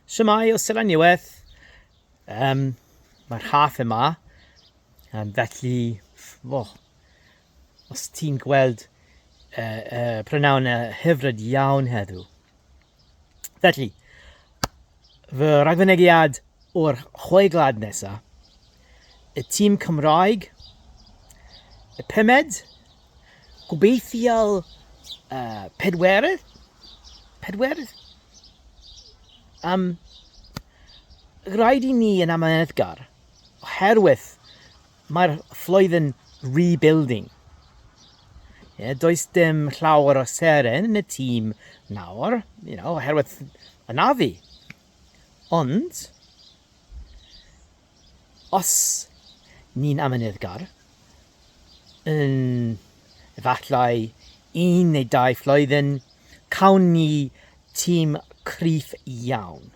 Siamai o Seraniweth, mae'r haff yma, felly, os ti'n gweld prynawn hyfryd iawn heddiw. Felly, fy rhagfynegiad o'r Gwlad nesaf, y tîm Cymreig, y pumed, gobeithiol pedwerydd? Rhaid I ni yn amyneddgar, oherwydd mae'r flwyddyn rebuilding. Does dim llawer o seren yn y tîm nawr, oherwydd yna fi. Ond, os ni'n amyneddgar, yn efallai 1 neu 2 flwyddyn, cawn ni tîm cryf iawn.